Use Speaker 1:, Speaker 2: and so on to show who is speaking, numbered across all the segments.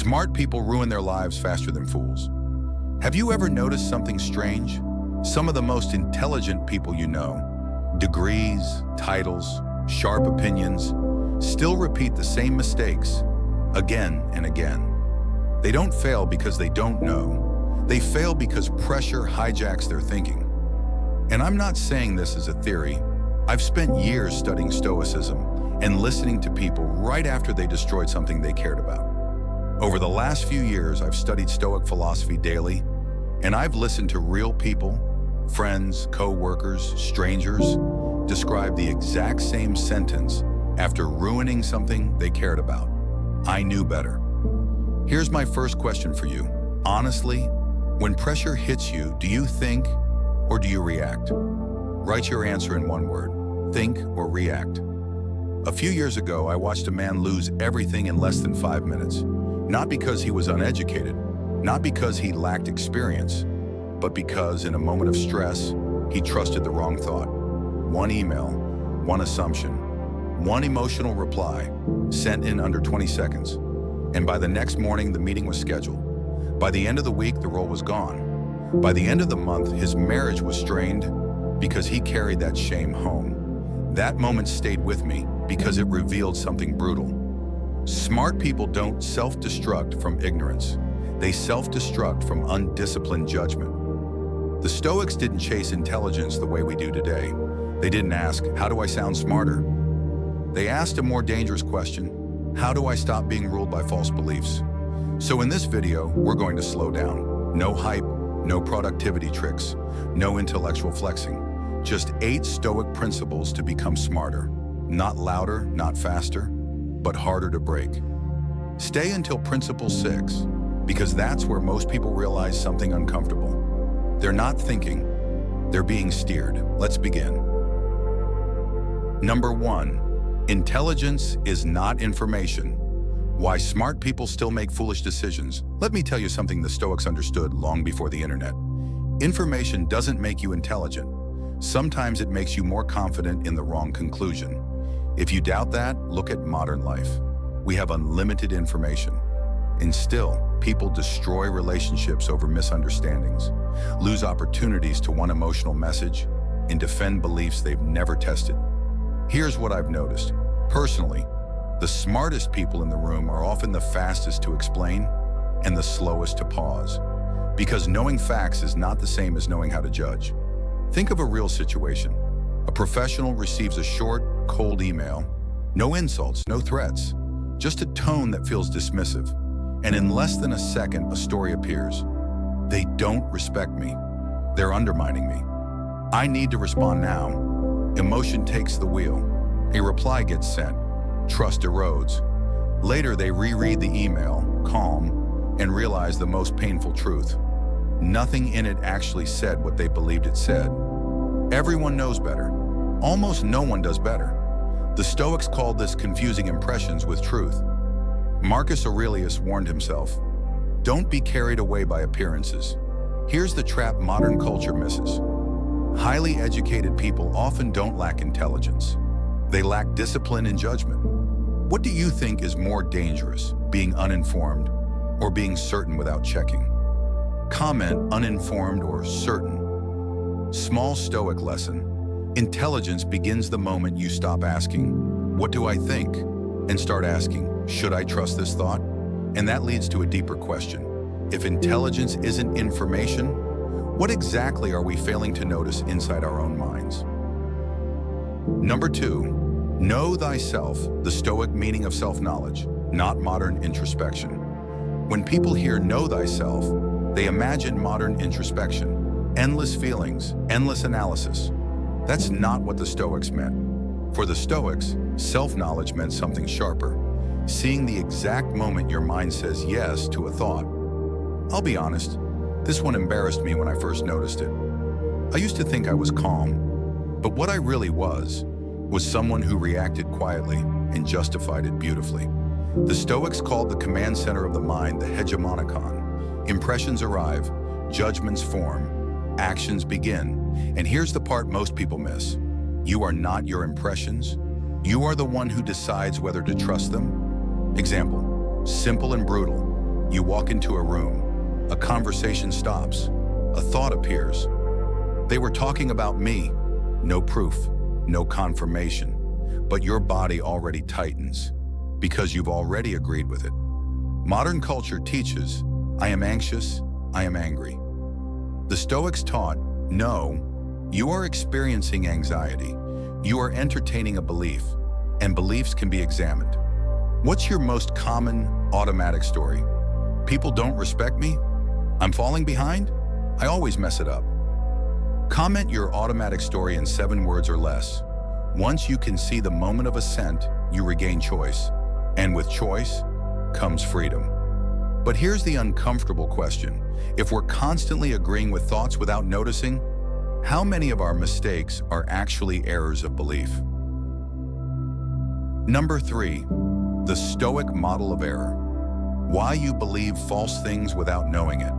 Speaker 1: Smart people ruin their lives faster than fools. Have you ever noticed something strange? Some of the most intelligent people you know, degrees, titles, sharp opinions, still repeat the same mistakes again and again. They don't fail because they don't know. They fail because pressure hijacks their thinking. And I'm not saying this as a theory. I've spent years studying Stoicism and listening to people right after they destroyed something they cared about. Over the last few years, I've studied Stoic philosophy daily, and I've listened to real people, friends, co-workers, strangers, describe the exact same sentence after ruining something they cared about. I knew better. Here's my first question for you. Honestly, when pressure hits you, do you think or do you react? Write your answer in one word: think or react. A few years ago, I watched a man lose everything in less than 5 minutes. Not because he was uneducated, not because he lacked experience, but because in a moment of stress, he trusted the wrong thought. One email, one assumption, one emotional reply, sent in under 20 seconds. And by the next morning, the meeting was scheduled. By the end of the week, the role was gone. By the end of the month, his marriage was strained because he carried that shame home. That moment stayed with me because it revealed something brutal. Smart people don't self-destruct from ignorance. They self-destruct from undisciplined judgment. The Stoics didn't chase intelligence the way we do today. They didn't ask, how do I sound smarter? They asked a more dangerous question: how do I stop being ruled by false beliefs? So in this video, we're going to slow down. No hype, no productivity tricks, no intellectual flexing. Just 8 Stoic principles to become smarter. Not louder, not faster, but harder to break. Stay until principle 6, because that's where most people realize something uncomfortable. They're not thinking, they're being steered. Let's begin. Number 1, intelligence is not information. Why smart people still make foolish decisions. Let me tell you something the Stoics understood long before the internet. Information doesn't make you intelligent. Sometimes it makes you more confident in the wrong conclusion. If you doubt that, look at modern life. We have unlimited information. And still, people destroy relationships over misunderstandings, lose opportunities to one emotional message, and defend beliefs they've never tested. Here's what I've noticed. Personally, the smartest people in the room are often the fastest to explain and the slowest to pause. Because knowing facts is not the same as knowing how to judge. Think of a real situation. A professional receives a short, cold email. No insults, no threats, just a tone that feels dismissive. And in less than a second, a story appears. They don't respect me. They're undermining me. I need to respond now. Emotion takes the wheel. A reply gets sent. Trust erodes. Later, they reread the email, calm, and realize the most painful truth. Nothing in it actually said what they believed it said. Everyone knows better. Almost no one does better. The Stoics called this confusing impressions with truth. Marcus Aurelius warned himself, don't be carried away by appearances. Here's the trap modern culture misses. Highly educated people often don't lack intelligence. They lack discipline and judgment. What do you think is more dangerous, being uninformed or being certain without checking? Comment uninformed or certain. Small Stoic lesson. Intelligence begins the moment you stop asking, what do I think? And start asking, should I trust this thought? And that leads to a deeper question. If intelligence isn't information, what exactly are we failing to notice inside our own minds? Number 2, know thyself, the Stoic meaning of self-knowledge, not modern introspection. When people hear know thyself, they imagine modern introspection, endless feelings, endless analysis. That's not what the Stoics meant. For the Stoics, self-knowledge meant something sharper, seeing the exact moment your mind says yes to a thought. I'll be honest, this one embarrassed me when I first noticed it. I used to think I was calm, but what I really was someone who reacted quietly and justified it beautifully. The Stoics called the command center of the mind the hegemonikon. Impressions arrive, judgments form, actions begin. And here's the part most people miss. You are not your impressions. You are the one who decides whether to trust them. Example, simple and brutal. You walk into a room, a conversation stops, a thought appears. They were talking about me. No proof, no confirmation, but your body already tightens because you've already agreed with it. Modern culture teaches, I am anxious, I am angry. The Stoics taught, no, you are experiencing anxiety. You are entertaining a belief, and beliefs can be examined. What's your most common automatic story? People don't respect me? I'm falling behind? I always mess it up. Comment your automatic story in 7 words or less. Once you can see the moment of assent, you regain choice. And with choice comes freedom. But here's the uncomfortable question. If we're constantly agreeing with thoughts without noticing, how many of our mistakes are actually errors of belief? Number 3, the Stoic model of error. Why you believe false things without knowing it.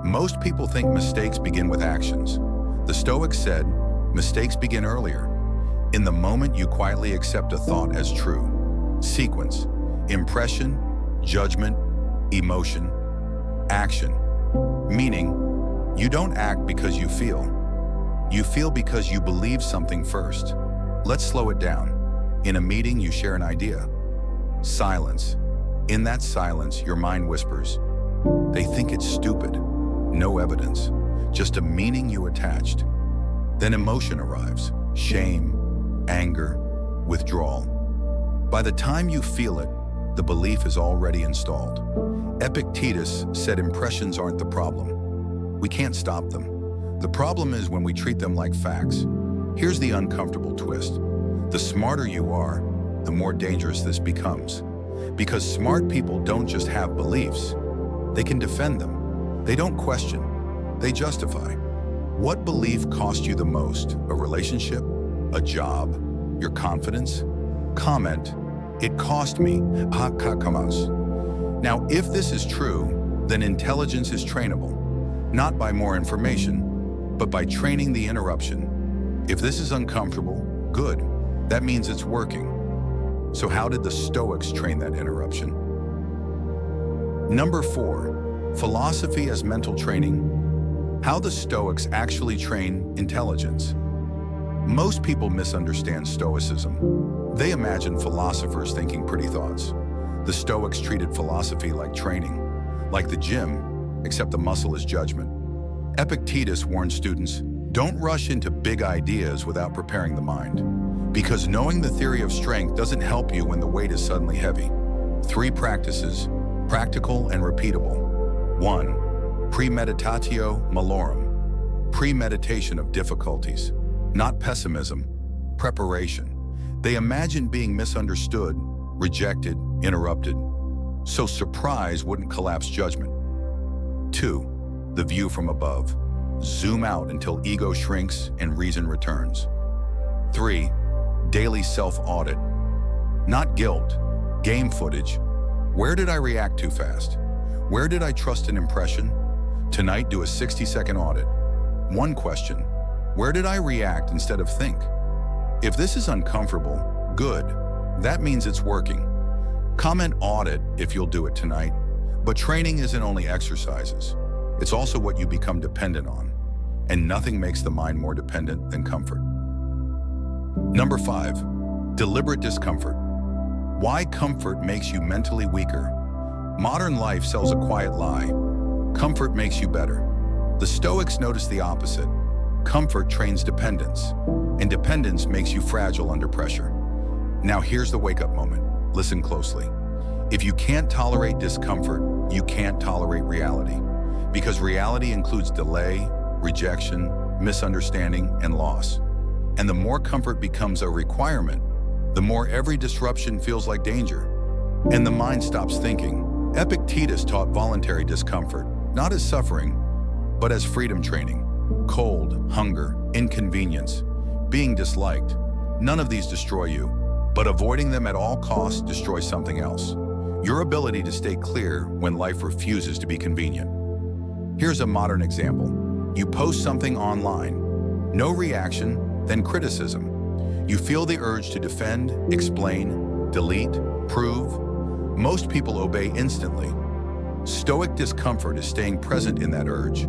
Speaker 1: Most people think mistakes begin with actions. The Stoics said, mistakes begin earlier, in the moment you quietly accept a thought as true. Sequence, impression, judgment, emotion, action. Meaning, you don't act because you feel. You feel because you believe something first. Let's slow it down. In a meeting, you share an idea. Silence. In that silence, your mind whispers. They think it's stupid. No evidence. Just a meaning you attached. Then emotion arrives. Shame, anger, withdrawal. By the time you feel it, the belief is already installed. Epictetus said impressions aren't the problem. We can't stop them. The problem is when we treat them like facts. Here's the uncomfortable twist. The smarter you are, the more dangerous this becomes. Because smart people don't just have beliefs. They can defend them. They don't question. They justify. What belief cost you the most? A relationship? A job? Your confidence? Comment, it cost me. Now, if this is true, then intelligence is trainable. Not by more information, but by training the interruption. If this is uncomfortable, good. That means it's working. So how did the Stoics train that interruption? Number 4, philosophy as mental training. How the Stoics actually train intelligence. Most people misunderstand Stoicism. They imagine philosophers thinking pretty thoughts. The Stoics treated philosophy like training, like the gym, except the muscle is judgment. Epictetus warned students, don't rush into big ideas without preparing the mind, because knowing the theory of strength doesn't help you when the weight is suddenly heavy. 3 practices, practical and repeatable. 1. Premeditatio malorum, premeditation of difficulties, not pessimism, preparation. They imagine being misunderstood, rejected, interrupted, so surprise wouldn't collapse judgment. 2. The view from above. Zoom out until ego shrinks and reason returns. 3. Daily self-audit. Not guilt, game footage. Where did I react too fast? Where did I trust an impression? Tonight, do a 60-second audit. 1 question, where did I react instead of think? If this is uncomfortable, good. That means it's working. Comment audit if you'll do it tonight. But training isn't only exercises. It's also what you become dependent on. And nothing makes the mind more dependent than comfort. Number 5, deliberate discomfort. Why comfort makes you mentally weaker. Modern life sells a quiet lie. Comfort makes you better. The Stoics noticed the opposite. Comfort trains dependence, and dependence makes you fragile under pressure. Now here's the wake-up moment. Listen closely. If you can't tolerate discomfort, you can't tolerate reality. Because reality includes delay, rejection, misunderstanding, and loss. And the more comfort becomes a requirement, the more every disruption feels like danger. And the mind stops thinking. Epictetus taught voluntary discomfort, not as suffering, but as freedom training. Cold, hunger, inconvenience, being disliked. None of these destroy you, but avoiding them at all costs destroys something else. Your ability to stay clear when life refuses to be convenient. Here's a modern example. You post something online. No reaction, then criticism. You feel the urge to defend, explain, delete, prove. Most people obey instantly. Stoic discomfort is staying present in that urge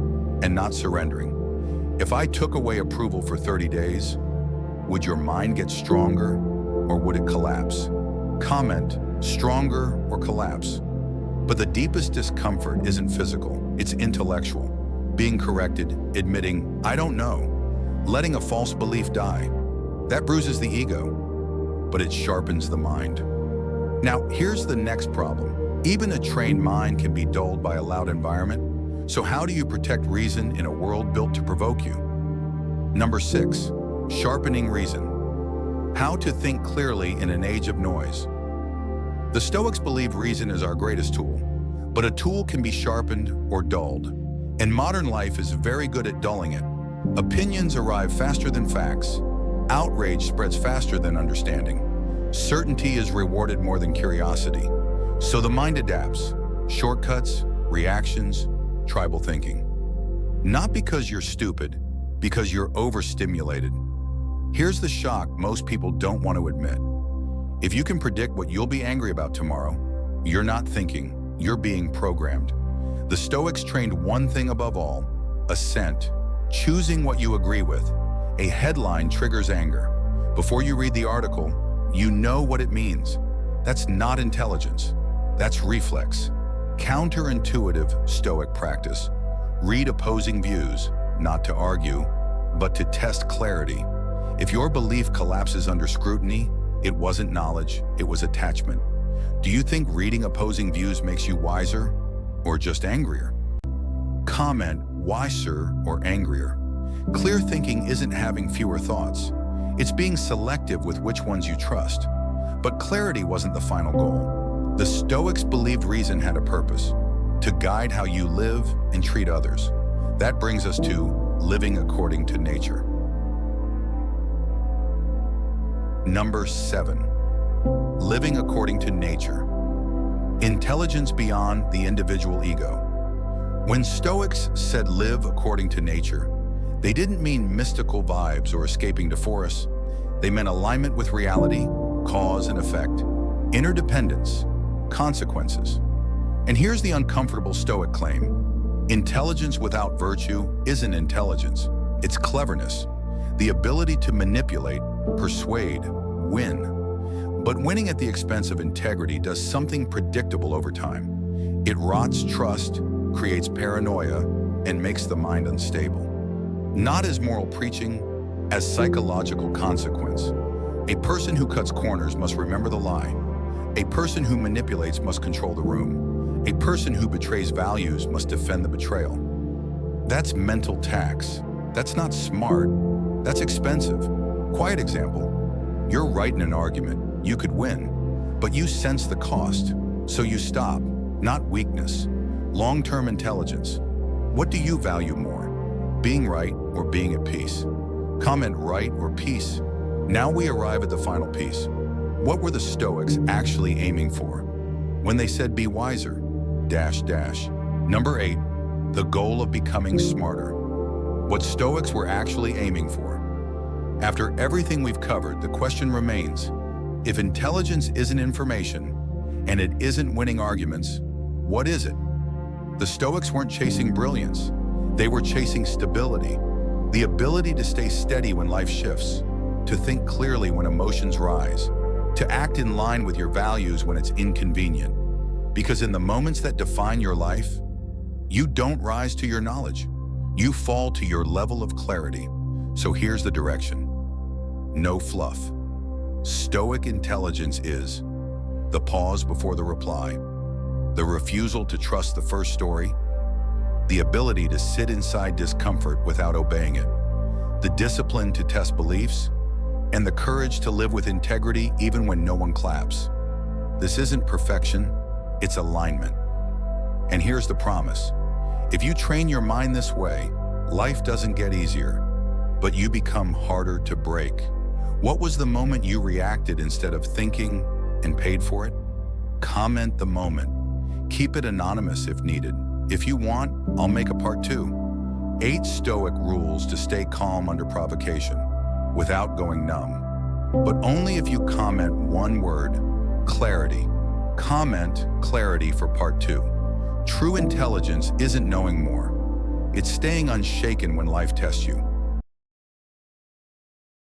Speaker 1: and not surrendering. If I took away approval for 30 days, would your mind get stronger or would it collapse? Comment, stronger or collapse. But the deepest discomfort isn't physical, it's intellectual. Being corrected, admitting, I don't know, letting a false belief die. That bruises the ego, but it sharpens the mind. Now, here's the next problem. Even a trained mind can be dulled by a loud environment. So how do you protect reason in a world built to provoke you? Number 6, sharpening reason. How to think clearly in an age of noise. The Stoics believe reason is our greatest tool, but a tool can be sharpened or dulled. And modern life is very good at dulling it. Opinions arrive faster than facts. Outrage spreads faster than understanding. Certainty is rewarded more than curiosity. So the mind adapts. Shortcuts, reactions, tribal thinking. Not because you're stupid, because you're overstimulated. Here's the shock most people don't want to admit. If you can predict what you'll be angry about tomorrow, you're not thinking, you're being programmed. The Stoics trained one thing above all, assent, choosing what you agree with. A headline triggers anger. Before you read the article, you know what it means. That's not intelligence. That's reflex. Counterintuitive Stoic practice. Read opposing views, not to argue, but to test clarity. If your belief collapses under scrutiny, it wasn't knowledge, it was attachment. Do you think reading opposing views makes you wiser or just angrier? Comment, wiser or angrier. Clear thinking isn't having fewer thoughts. It's being selective with which ones you trust. But clarity wasn't the final goal. The Stoics believed reason had a purpose, to guide how you live and treat others. That brings us to living according to nature. Number 7, living according to nature. Intelligence beyond the individual ego. When Stoics said live according to nature, they didn't mean mystical vibes or escaping to forests. They meant alignment with reality, cause and effect, interdependence, consequences. And here's the uncomfortable Stoic claim. Intelligence without virtue isn't intelligence, it's cleverness. The ability to manipulate, persuade, win. But winning at the expense of integrity does something predictable over time. It rots trust, creates paranoia, and makes the mind unstable. Not as moral preaching, as psychological consequence. A person who cuts corners must remember the lie. A person who manipulates must control the room. A person who betrays values must defend the betrayal. That's mental tax. That's not smart. That's expensive. Quiet example. You're right in an argument. You could win, but you sense the cost, so you stop. Not weakness. Long-term intelligence. What do you value more? Being right or being at peace? Comment right or peace. Now we arrive at the final piece. What were the Stoics actually aiming for when they said be wiser? Number 8, the goal of becoming smarter. What Stoics were actually aiming for. After everything we've covered, the question remains, if intelligence isn't information and it isn't winning arguments, what is it? The Stoics weren't chasing brilliance. They were chasing stability, the ability to stay steady when life shifts, to think clearly when emotions rise, to act in line with your values when it's inconvenient. Because in the moments that define your life, you don't rise to your knowledge. You fall to your level of clarity. So here's the direction. No fluff. Stoic intelligence is the pause before the reply, the refusal to trust the first story, the ability to sit inside discomfort without obeying it, the discipline to test beliefs, and the courage to live with integrity even when no one claps. This isn't perfection, it's alignment. And here's the promise. If you train your mind this way, life doesn't get easier, but you become harder to break. What was the moment you reacted instead of thinking and paid for it? Comment the moment. Keep it anonymous if needed. If you want, I'll make a part 2. 8 Stoic rules to stay calm under provocation without going numb. But only if you comment one word, clarity. Comment clarity for part 2. True intelligence isn't knowing more. It's staying unshaken when life tests you.